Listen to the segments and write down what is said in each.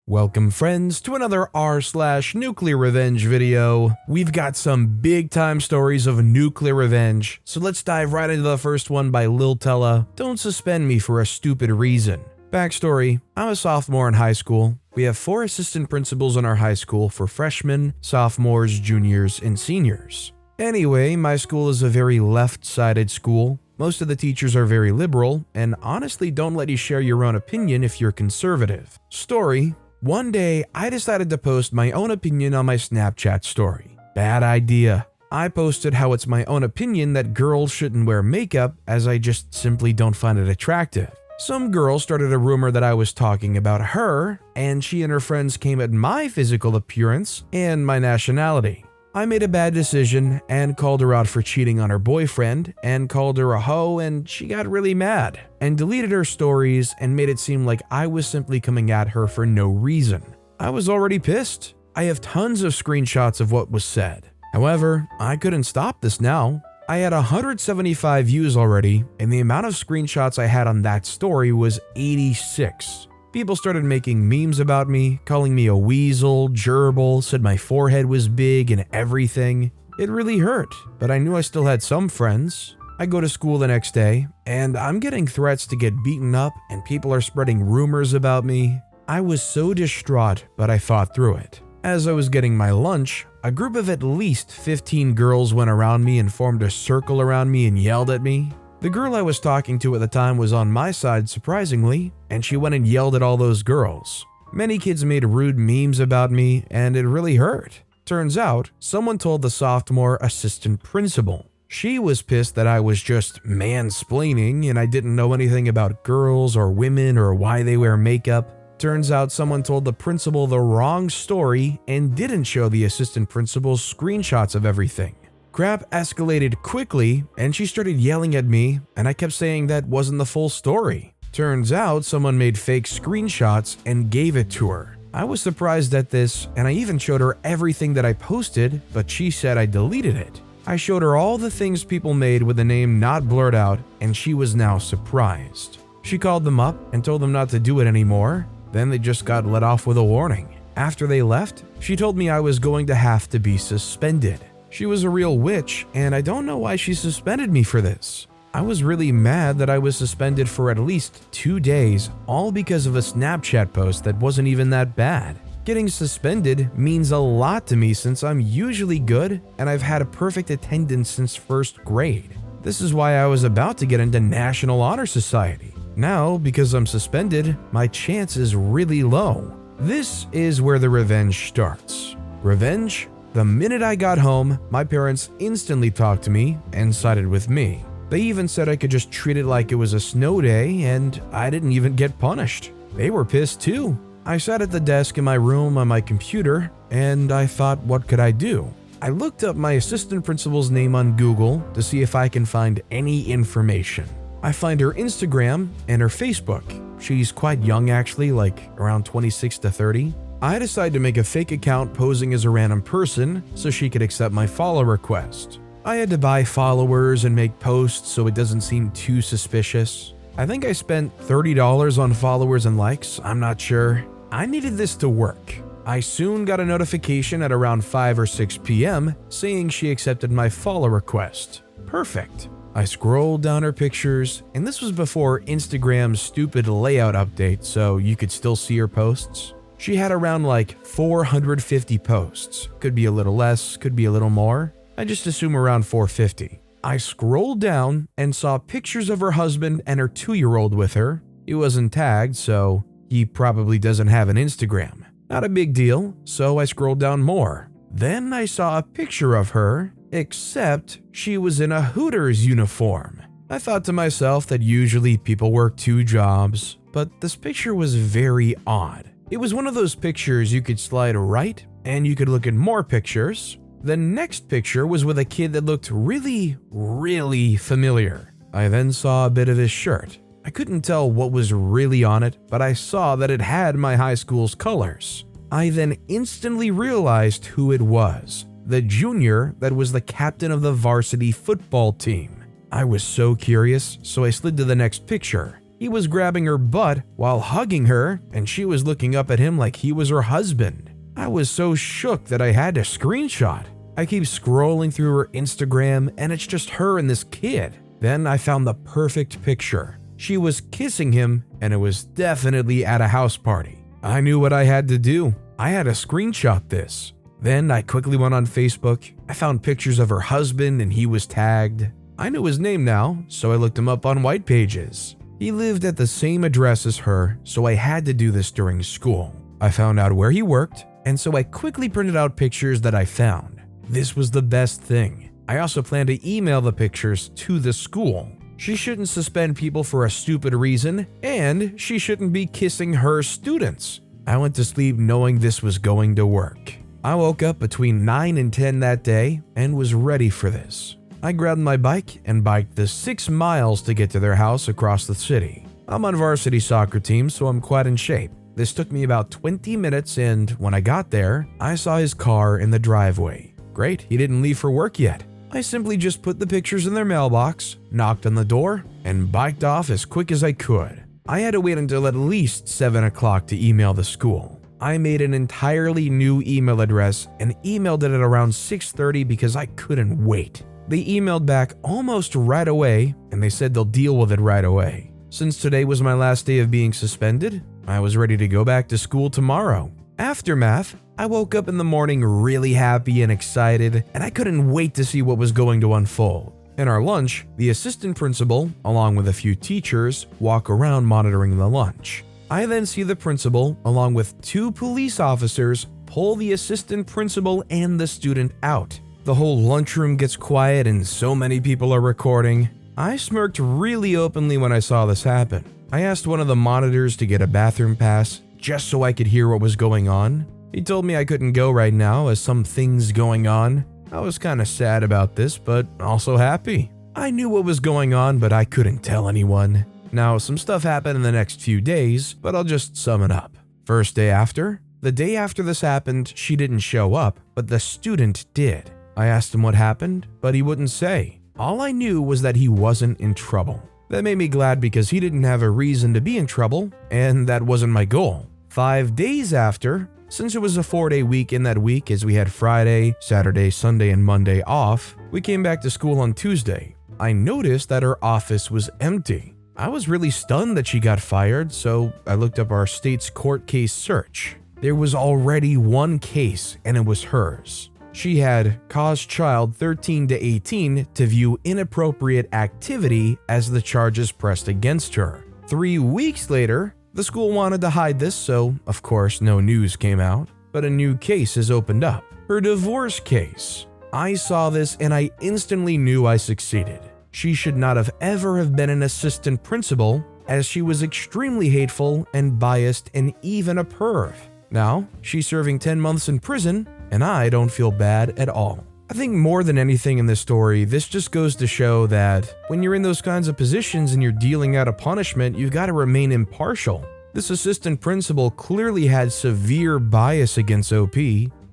Welcome friends to another r/NuclearRevenge video. We've got some big time stories of nuclear revenge, so let's dive right into the first one by Lil Tella. Don't suspend me for a stupid reason. Backstory, I'm a sophomore in high school. We have 4 assistant principals in our high school for freshmen, sophomores, juniors, and seniors. Anyway, my school is a very left-sided school. Most of the teachers are very liberal, and honestly don't let you share your own opinion if you're conservative. Story, one day I decided to post my own opinion on my Snapchat story. Bad idea. I posted how it's my own opinion that girls shouldn't wear makeup as I just simply don't find it attractive. Some girl started a rumor that I was talking about her, and she and her friends came at my physical appearance and my nationality. I made a bad decision and called her out for cheating on her boyfriend and called her a hoe, and she got really mad and deleted her stories and made it seem like I was simply coming at her for no reason. I was already pissed. I have tons of screenshots of what was said. However, I couldn't stop this now. I had 175 views already, and the amount of screenshots I had on that story was 86. People started making memes about me, calling me a weasel, gerbil, said my forehead was big and everything. It really hurt, but I knew I still had some friends. I go to school the next day, and I'm getting threats to get beaten up, and people are spreading rumors about me. I was so distraught, but I fought through it. As I was getting my lunch, a group of at least 15 girls went around me and formed a circle around me and yelled at me. The girl I was talking to at the time was on my side, surprisingly, and she went and yelled at all those girls. Many kids made rude memes about me, and it really hurt. Turns out, someone told the sophomore assistant principal. She was pissed that I was just mansplaining and I didn't know anything about girls or women or why they wear makeup. Turns out someone told the principal the wrong story and didn't show the assistant principal screenshots of everything. Crap escalated quickly, and she started yelling at me, and I kept saying that wasn't the full story. Turns out someone made fake screenshots and gave it to her. I was surprised at this, and I even showed her everything that I posted, but she said I deleted it. I showed her all the things people made with the name not blurred out, and she was now surprised. She called them up and told them not to do it anymore. Then they just got let off with a warning. After they left, she told me I was going to have to be suspended. She was a real witch, and I don't know why she suspended me for this. I was really mad that I was suspended for at least 2 days, all because of a Snapchat post that wasn't even that bad. Getting suspended means a lot to me since I'm usually good and I've had a perfect attendance since 1st grade. This is why I was about to get into National Honor Society. Now, because I'm suspended, my chance is really low. This is where the revenge starts. Revenge? The minute I got home, my parents instantly talked to me and sided with me. They even said I could just treat it like it was a snow day and I didn't even get punished. They were pissed too. I sat at the desk in my room on my computer and I thought, what could I do? I looked up my assistant principal's name on Google to see if I can find any information. I find her Instagram and her Facebook. She's quite young actually, like around 26 to 30. I decided to make a fake account posing as a random person so she could accept my follow request. I had to buy followers and make posts so it doesn't seem too suspicious. I think I spent $30 on followers and likes, I'm not sure. I needed this to work. I soon got a notification at around 5 or 6 p.m. saying she accepted my follow request. Perfect. I scrolled down her pictures, and this was before Instagram's stupid layout update so you could still see her posts. She had around like 450 posts. Could be a little less, could be a little more. I just assume around 450. I scrolled down and saw pictures of her husband and her 2-year-old with her. He wasn't tagged, so he probably doesn't have an Instagram. Not a big deal, so I scrolled down more. Then I saw a picture of her, except she was in a Hooters uniform. I thought to myself that usually people work 2 jobs, but this picture was very odd. It was one of those pictures you could slide right and you could look at more pictures. The next picture was with a kid that looked really familiar. I then saw a bit of his shirt. I couldn't tell what was really on it, but I saw that it had my high school's colors. I then instantly realized who it was. The junior that was the captain of the varsity football team. I was so curious, so I slid to the next picture. He was grabbing her butt while hugging her, and she was looking up at him like he was her husband. I was so shook that I had to screenshot. I keep scrolling through her Instagram, and it's just her and this kid. Then I found the perfect picture. She was kissing him, and it was definitely at a house party. I knew what I had to do. I had to screenshot this. Then I quickly went on Facebook. I found pictures of her husband, and he was tagged. I knew his name now, so I looked him up on White Pages. He lived at the same address as her, so I had to do this during school. I found out where he worked, and so I quickly printed out pictures that I found. This was the best thing. I also plan to email the pictures to the school. She shouldn't suspend people for a stupid reason, and she shouldn't be kissing her students. I went to sleep knowing this was going to work. I woke up between 9 and 10 that day and was ready for this. I grabbed my bike and biked the 6 miles to get to their house across the city. I'm on varsity soccer team, so I'm quite in shape. This took me about 20 minutes, and when I got there, I saw his car in the driveway. Great, he didn't leave for work yet. I simply just put the pictures in their mailbox, knocked on the door, and biked off as quick as I could. I had to wait until at least 7 o'clock to email the school. I made an entirely new email address and emailed it at around 6:30 because I couldn't wait. They emailed back almost right away, and they said they'll deal with it right away. Since today was my last day of being suspended, I was ready to go back to school tomorrow. Aftermath, I woke up in the morning really happy and excited, and I couldn't wait to see what was going to unfold. In our lunch, the assistant principal, along with a few teachers, walk around monitoring the lunch. I then see the principal, along with 2 police officers, pull the assistant principal and the student out. The whole lunchroom gets quiet and so many people are recording. I smirked really openly when I saw this happen. I asked one of the monitors to get a bathroom pass just so I could hear what was going on. He told me I couldn't go right now as some things going on. I was kind of sad about this, but also happy. I knew what was going on, but I couldn't tell anyone. Now, some stuff happened in the next few days, but I'll just sum it up. First day after? The day after this happened, she didn't show up, but the student did. I asked him what happened, but he wouldn't say. All I knew was that he wasn't in trouble. That made me glad because he didn't have a reason to be in trouble, and that wasn't my goal. 5 days after, since it was a 4-day week in that week as we had Friday, Saturday, Sunday, and Monday off, we came back to school on Tuesday. I noticed that her office was empty. I was really stunned that she got fired, so I looked up our state's court case search. There was already 1 case, and it was hers. She had caused child 13 to 18 to view inappropriate activity as the charges pressed against her. 3 weeks later, the school wanted to hide this, so of course no news came out, but a new case has opened up. Her divorce case. I saw this and I instantly knew I succeeded. She should not have ever have been an assistant principal, as she was extremely hateful and biased and even a perv. Now, she's serving 10 months in prison, and I don't feel bad at all. I think more than anything in this story, this just goes to show that when you're in those kinds of positions and you're dealing out a punishment, you've got to remain impartial. This assistant principal clearly had severe bias against OP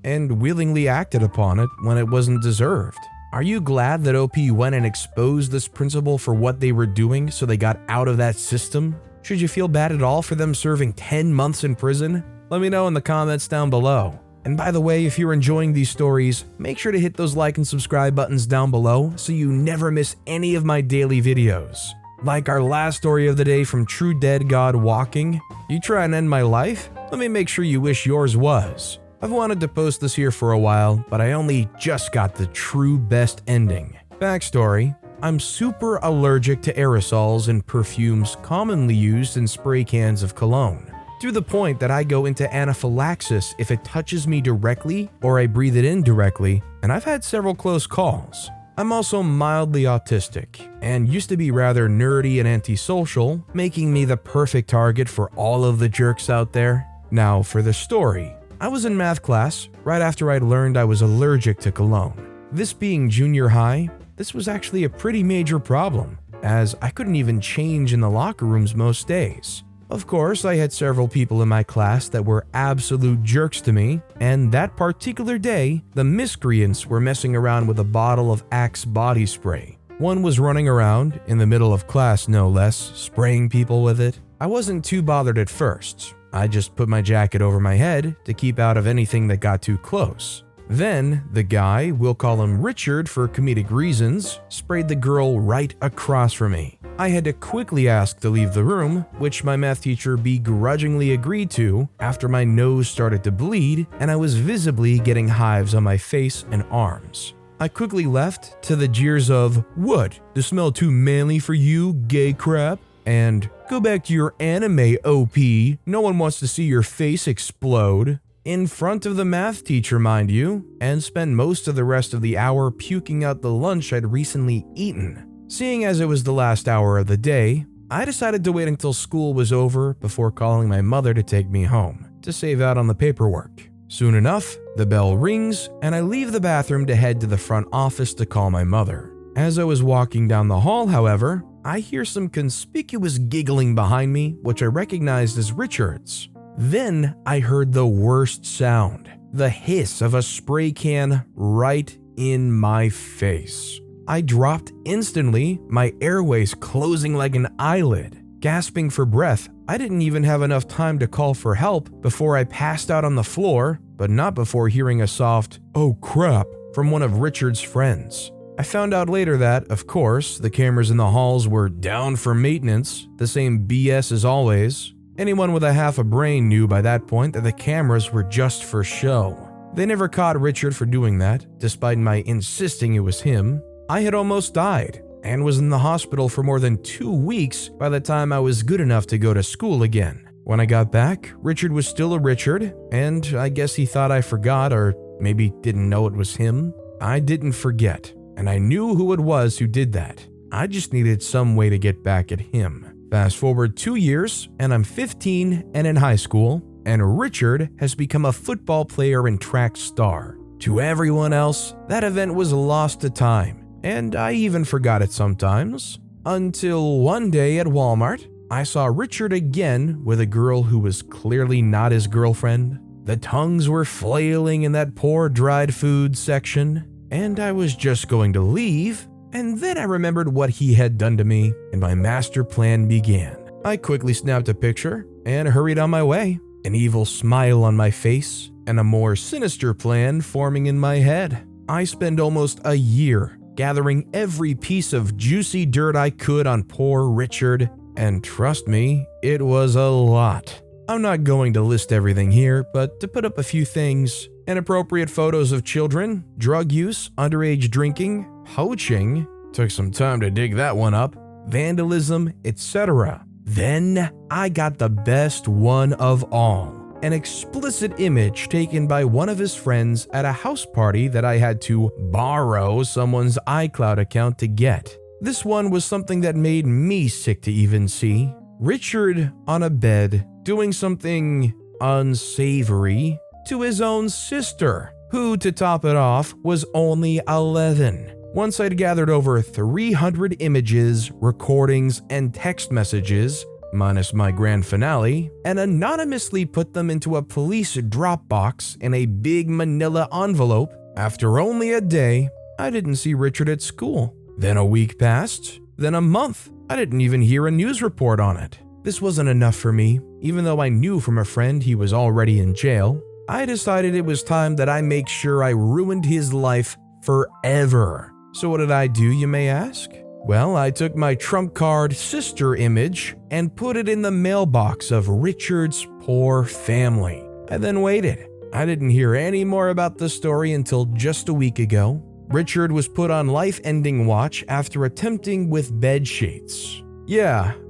and willingly acted upon it when it wasn't deserved. Are you glad that OP went and exposed this principal for what they were doing so they got out of that system? Should you feel bad at all for them serving 10 months in prison? Let me know in the comments down below. And by the way, if you're enjoying these stories, make sure to hit those like and subscribe buttons down below so you never miss any of my daily videos. Like our last story of the day from True Dead God Walking. You try and end my life? Let me make sure you wish yours was. I've wanted to post this here for a while, but I only just got the true best ending. Backstory: I'm super allergic to aerosols and perfumes commonly used in spray cans of cologne, to the point that I go into anaphylaxis if it touches me directly or I breathe it in directly, and I've had several close calls. I'm also mildly autistic and used to be rather nerdy and antisocial, making me the perfect target for all of the jerks out there. Now for the story. I was in math class right after I'd learned I was allergic to cologne. This being junior high, this was actually a pretty major problem, as I couldn't even change in the locker rooms most days. Of course, I had several people in my class that were absolute jerks to me, and that particular day, the miscreants were messing around with a bottle of Axe body spray. One was running around, in the middle of class no less, spraying people with it. I wasn't too bothered at first. I just put my jacket over my head to keep out of anything that got too close. Then, the guy, we'll call him Richard for comedic reasons, sprayed the girl right across from me. I had to quickly ask to leave the room, which my math teacher begrudgingly agreed to after my nose started to bleed and I was visibly getting hives on my face and arms. I quickly left to the jeers of, "What? The smell too manly for you, gay crap?" And "Go back to your anime, OP. No one wants to see your face explode." In front of the math teacher, mind you, and spend most of the rest of the hour puking out the lunch I'd recently eaten. Seeing as it was the last hour of the day, I decided to wait until school was over before calling my mother to take me home, to save out on the paperwork. Soon enough, the bell rings, and I leave the bathroom to head to the front office to call my mother. As I was walking down the hall, however, I hear some conspicuous giggling behind me, which I recognized as Richard's. Then I heard the worst sound, the hiss of a spray can right in my face. I dropped instantly, my airways closing like an eyelid. Gasping for breath, I didn't even have enough time to call for help before I passed out on the floor, but not before hearing a soft, "Oh crap," from one of Richard's friends. I found out later that, of course, the cameras in the halls were down for maintenance, the same BS as always. Anyone with a half a brain knew by that point that the cameras were just for show. They never caught Richard for doing that, despite my insisting it was him. I had almost died, and was in the hospital for more than 2 weeks by the time I was good enough to go to school again. When I got back, Richard was still a Richard, and I guess he thought I forgot or maybe didn't know it was him. I didn't forget, and I knew who it was who did that. I just needed some way to get back at him. Fast forward 2 years, and I'm 15 and in high school, and Richard has become a football player and track star. To everyone else, that event was lost to time, and I even forgot it sometimes. Until one day at Walmart, I saw Richard again with a girl who was clearly not his girlfriend. The tongues were flailing in that poor dried food section, and I was just going to leave. And then I remembered what he had done to me, and my master plan began. I quickly snapped a picture and hurried on my way, an evil smile on my face, and a more sinister plan forming in my head. I spent almost a year gathering every piece of juicy dirt I could on poor Richard, and trust me, it was a lot. I'm not going to list everything here, but to put up a few things: inappropriate photos of children, drug use, underage drinking, poaching, took some time to dig that one up, vandalism, etc. Then I got the best one of all, an explicit image taken by one of his friends at a house party that I had to borrow someone's iCloud account to get. This one was something that made me sick to even see. Richard on a bed doing something unsavory to his own sister, who, to top it off, was only 11. Once I'd gathered over 300 images, recordings, and text messages, minus my grand finale, and anonymously put them into a police Dropbox in a big manila envelope, after only a day, I didn't see Richard at school. Then a week passed, then a month. I didn't even hear a news report on it. This wasn't enough for me. Even though I knew from a friend he was already in jail, I decided it was time that I make sure I ruined his life forever. So what did I do, you may ask? Well, I took my trump card sister image and put it in the mailbox of Richard's poor family. I then waited. I didn't hear any more about the story until just a week ago. Richard was put on life-ending watch after attempting with bed sheets.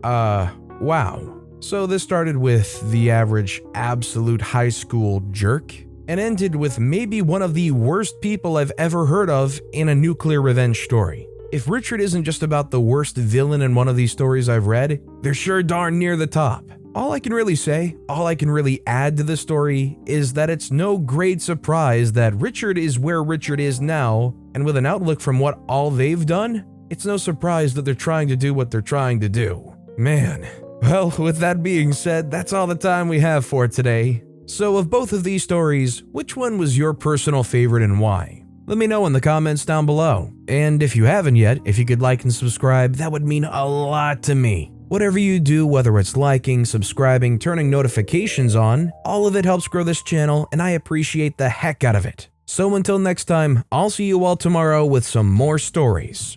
Wow. So this started with the average absolute high school jerk and ended with maybe one of the worst people I've ever heard of in a nuclear revenge story. If Richard isn't just about the worst villain in one of these stories I've read, they're sure darn near the top. All I can really add to the story is that it's no great surprise that Richard is where Richard is now, and with an outlook from what all they've done, it's no surprise that they're trying to do what they're trying to do. Man. Well, with that being said, that's all the time we have for today. So of both of these stories, which one was your personal favorite and why? Let me know in the comments down below. And if you haven't yet, if you could like and subscribe, that would mean a lot to me. Whatever you do, whether it's liking, subscribing, turning notifications on, all of it helps grow this channel, and I appreciate the heck out of it. So until next time, I'll see you all tomorrow with some more stories.